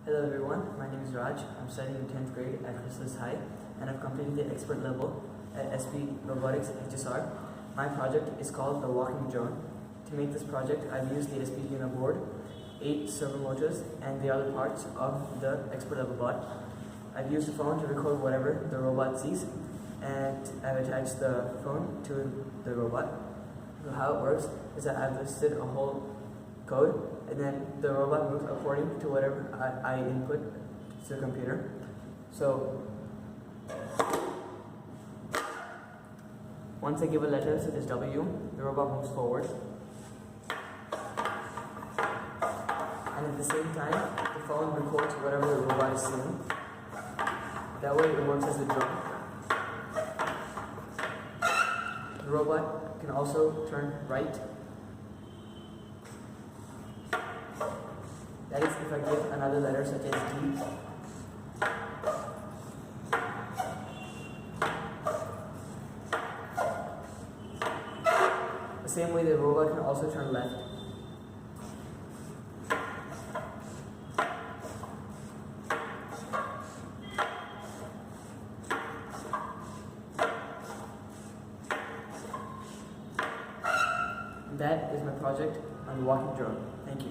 Hello everyone, my name is Raj. I'm studying in 10th grade at Chrysalis High and I've completed the expert level at SP Robotics HSR. My project is called the Walking Drone. To make this project, I've used the SP Arduino board, 8 servo motors, and the other parts of the expert level bot. I've used the phone to record whatever the robot sees, and I've attached the phone to the robot. So how it works is that I've listed a whole code, and then the robot moves according to whatever I input to the computer. So once I give a letter such as W, the robot moves forward. And at the same time, the phone records whatever the robot is seeing. That way it works as a drone. The robot can also turn right. That is if I give another letter such as D. The same way the robot can also turn left. That is my project on the walking drone. Thank you.